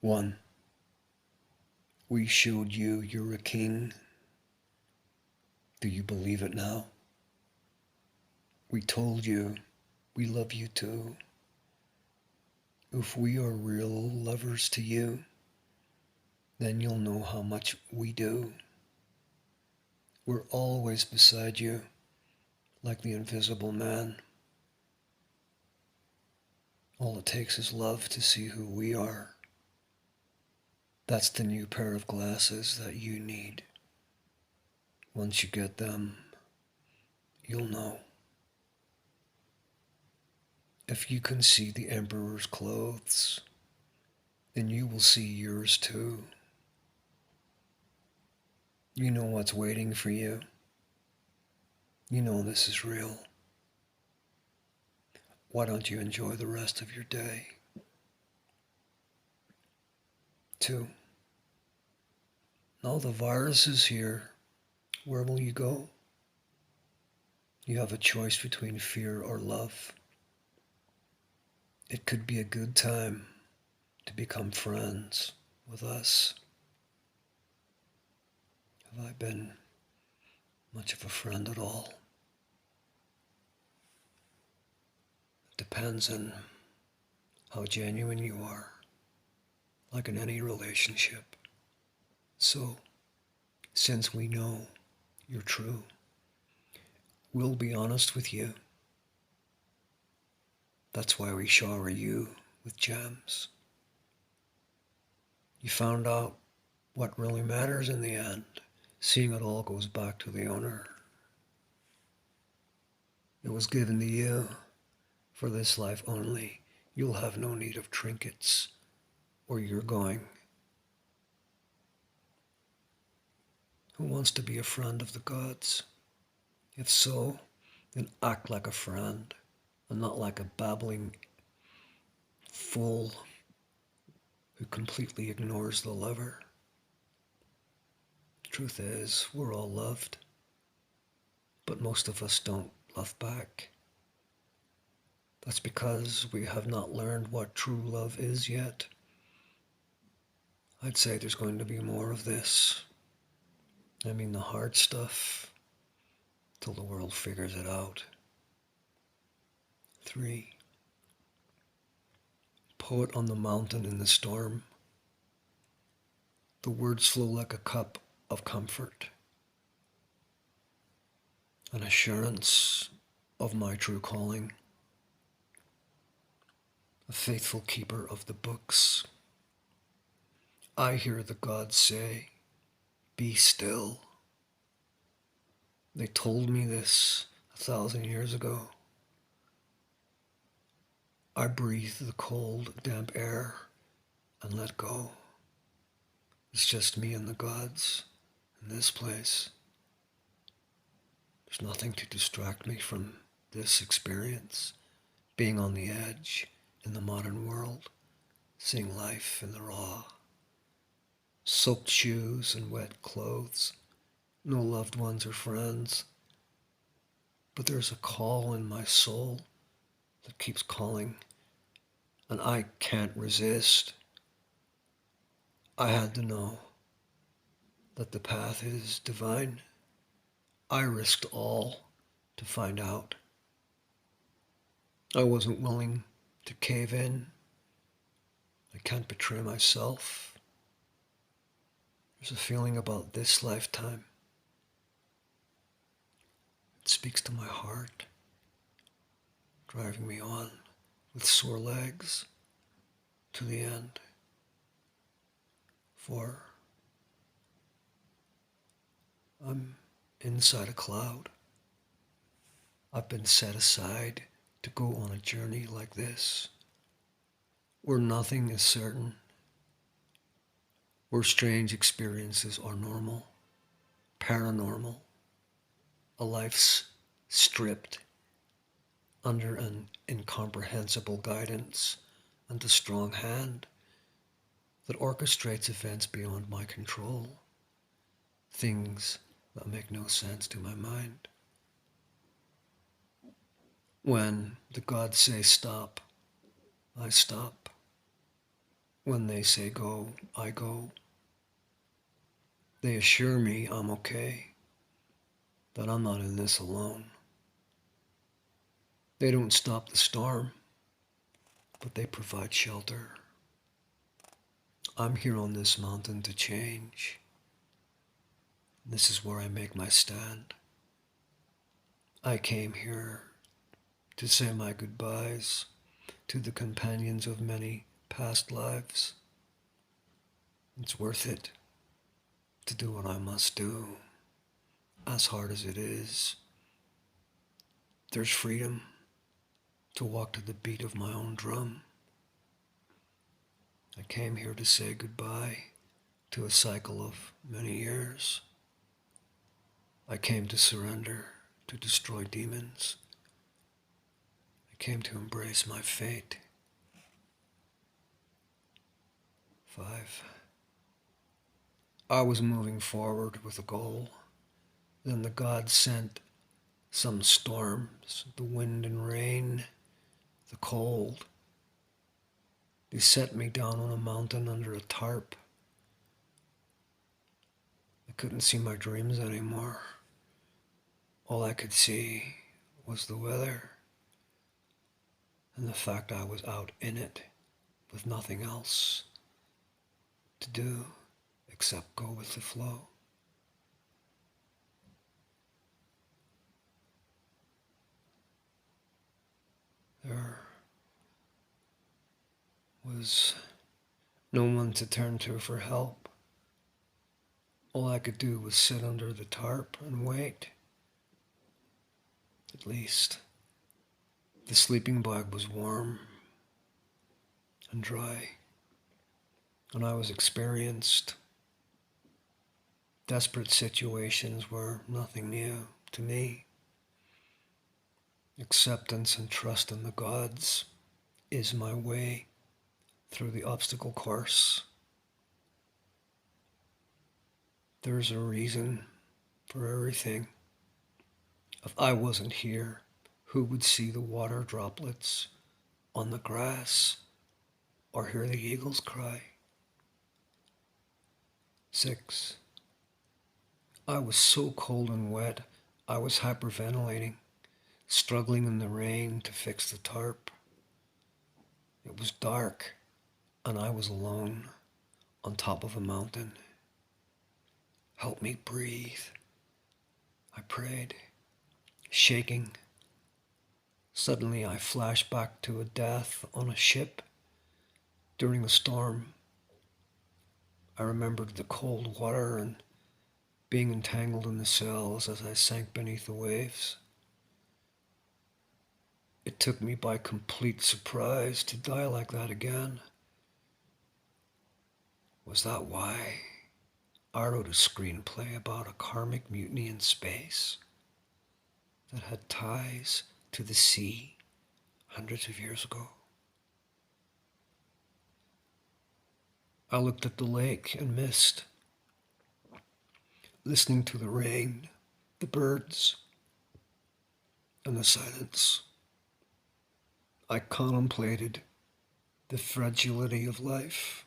1. We showed you you're a king. Do you believe it now? We told you we love you too. If we are real lovers to you, then you'll know how much we do. We're always beside you, like the invisible man. All it takes is love to see who we are. That's the new pair of glasses that you need. Once you get them, you'll know. If you can see the emperor's clothes, then you will see yours too. You know what's waiting for you. You know this is real. Why don't you enjoy the rest of your day? 2. Now the virus is here. Where will you go? You have a choice between fear or love. It could be a good time to become friends with us. Have I been much of a friend at all? It depends on how genuine you are, like in any relationship. So, since we know you're true, we'll be honest with you. That's why we shower you with gems. You found out what really matters in the end. Seeing it all goes back to the owner. It was given to you for this life only. You'll have no need of trinkets or you're going. Who wants to be a friend of the gods? If so, then act like a friend and not like a babbling fool who completely ignores the lover. Truth is, we're all loved, but most of us don't love back. That's because we have not learned what true love is yet. I'd say there's going to be more of this. I mean the hard stuff, till the world figures it out. 3. Poet on the mountain in the storm. The words flow like a cup of comfort, an assurance of my true calling, a faithful keeper of the books. I hear the gods say, be still. They told me this 1,000 years ago. I breathe the cold, damp air and let go. It's just me and the gods in this place. There's nothing to distract me from this experience, being on the edge in the modern world, seeing life in the raw. Soaked shoes and wet clothes, no loved ones or friends. But there's a call in my soul that keeps calling, and I can't resist. I had to know that the path is divine. I risked all to find out. I wasn't willing to cave in. I can't betray myself. There's a feeling about this lifetime. It speaks to my heart, driving me on with sore legs to the end. For I'm inside a cloud. I've been set aside to go on a journey like this, where nothing is certain, where strange experiences are normal, paranormal, a life's stripped under an incomprehensible guidance and a strong hand that orchestrates events beyond my control, things that make no sense to my mind. When the gods say stop, I stop. When they say go, I go. They assure me I'm okay, that I'm not in this alone. They don't stop the storm, but they provide shelter. I'm here on this mountain to change. This is where I make my stand. I came here to say my goodbyes to the companions of many past lives. It's worth it to do what I must do, as hard as it is. There's freedom to walk to the beat of my own drum. I came here to say goodbye to a cycle of many years. I came to surrender, to destroy demons. I came to embrace my fate. 5. I was moving forward with a goal. Then the gods sent some storms, the wind and rain, the cold. They set me down on a mountain under a tarp. I couldn't see my dreams anymore. All I could see was the weather and the fact I was out in it with nothing else to do except go with the flow. There was no one to turn to for help. All I could do was sit under the tarp and wait. At least the sleeping bag was warm and dry, and I was experienced. Desperate situations were nothing new to me. Acceptance and trust in the gods is my way through the obstacle course. There's a reason for everything. If I wasn't here, who would see the water droplets on the grass or hear the eagles cry? 6. I was so cold and wet, I was hyperventilating, struggling in the rain to fix the tarp. It was dark, and I was alone on top of a mountain. Help me breathe, I prayed, shaking. Suddenly I flashed back to a death on a ship during the storm. I remembered the cold water and being entangled in the sails as I sank beneath the waves. It took me by complete surprise to die like that again. Was that why I wrote a screenplay about a karmic mutiny in space that had ties to the sea hundreds of years ago? I looked at the lake and mist, listening to the rain, the birds, and the silence. I contemplated the fragility of life.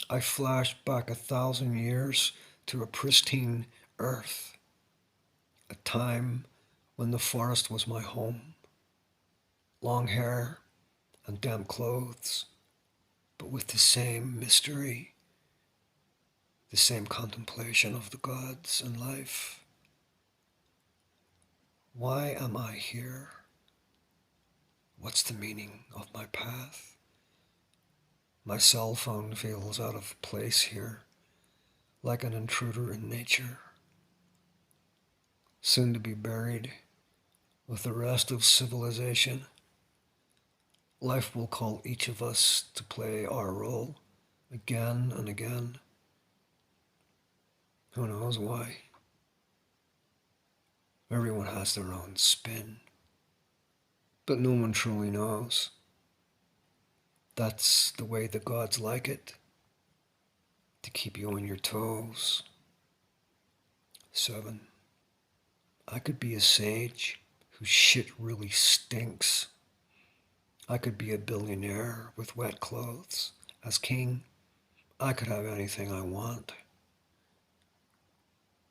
I flashed back 1,000 years to a pristine earth, a time when the forest was my home. Long hair and damp clothes, but with the same mystery, the same contemplation of the gods and life. Why am I here? What's the meaning of my path? My cell phone feels out of place here, like an intruder in nature, soon to be buried with the rest of civilization. Life will call each of us to play our role again and again. Who knows why? Everyone has their own spin, but no one truly knows. That's the way the gods like it, to keep you on your toes. 7. I could be a sage whose shit really stinks. I could be a billionaire with wet clothes As king, I could have anything I want.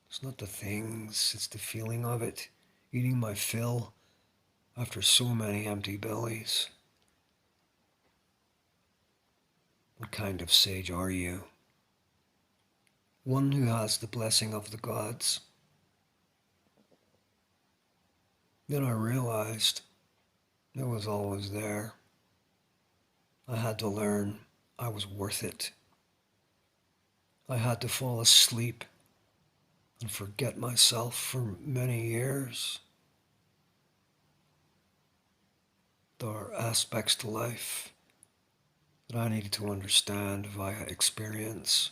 It's not the things, it's the feeling of it. Eating my fill after so many empty bellies. What kind of sage are you? One who has the blessing of the gods. Then I realized it was always there. I had to learn I was worth it. I had to fall asleep and forget myself for many years. There are aspects to life that I needed to understand via experience.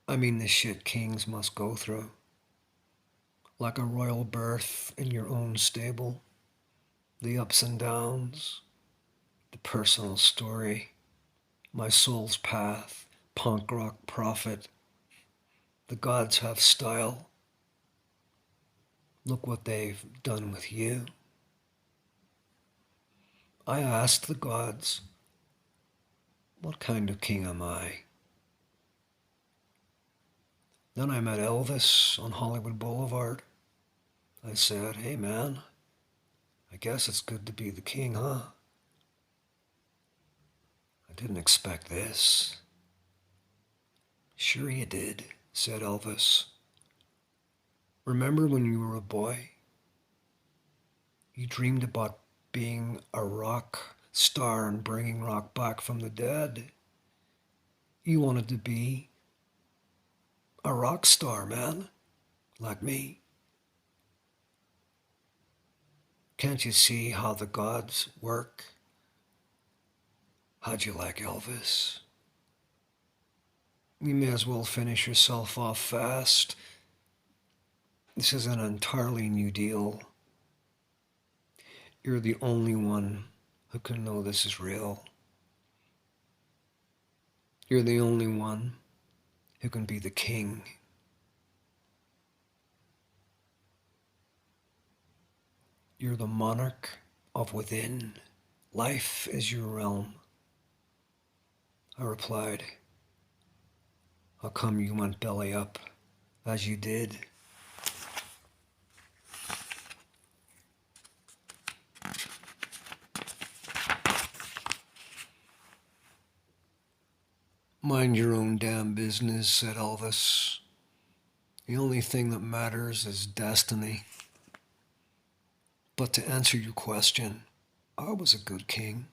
I mean the shit kings must go through. Like a royal birth in your own stable. The ups and downs, the personal story, my soul's path, punk rock prophet. The gods have style. Look what they've done with you. I asked the gods, what kind of king am I? Then I met Elvis on Hollywood Boulevard. I said, hey man, I guess it's good to be the king, huh? I didn't expect this. Sure you did, said Elvis. Remember when you were a boy? You dreamed about being a rock star and bringing rock back from the dead. You wanted to be a rock star, man, like me. Can't you see how the gods work? How'd you like Elvis? You may as well finish yourself off fast. This is an entirely new deal. You're the only one who can know this is real. You're the only one who can be the king. You're the monarch of within. Life is your realm. I replied, how come you went belly up as you did? Mind your own damn business, said Elvis. The only thing that matters is destiny. But to answer your question, I was a good king.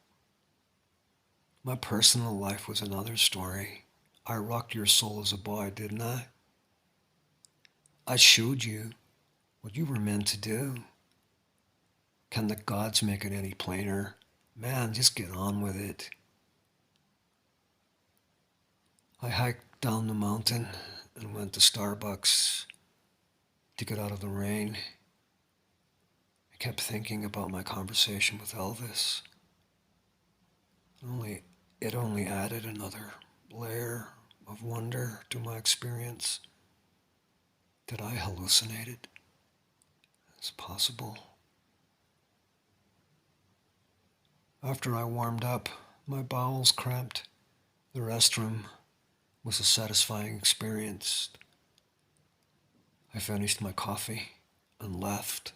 My personal life was another story. I rocked your soul as a boy, didn't I? I showed you what you were meant to do. Can the gods make it any plainer? Man, just get on with it. I hiked down the mountain and went to Starbucks to get out of the rain. I kept thinking about my conversation with Elvis. It only added another layer of wonder to my experience. Did I hallucinate it? It's possible. After I warmed up, my bowels cramped. The restroom was a satisfying experience. I finished my coffee and left.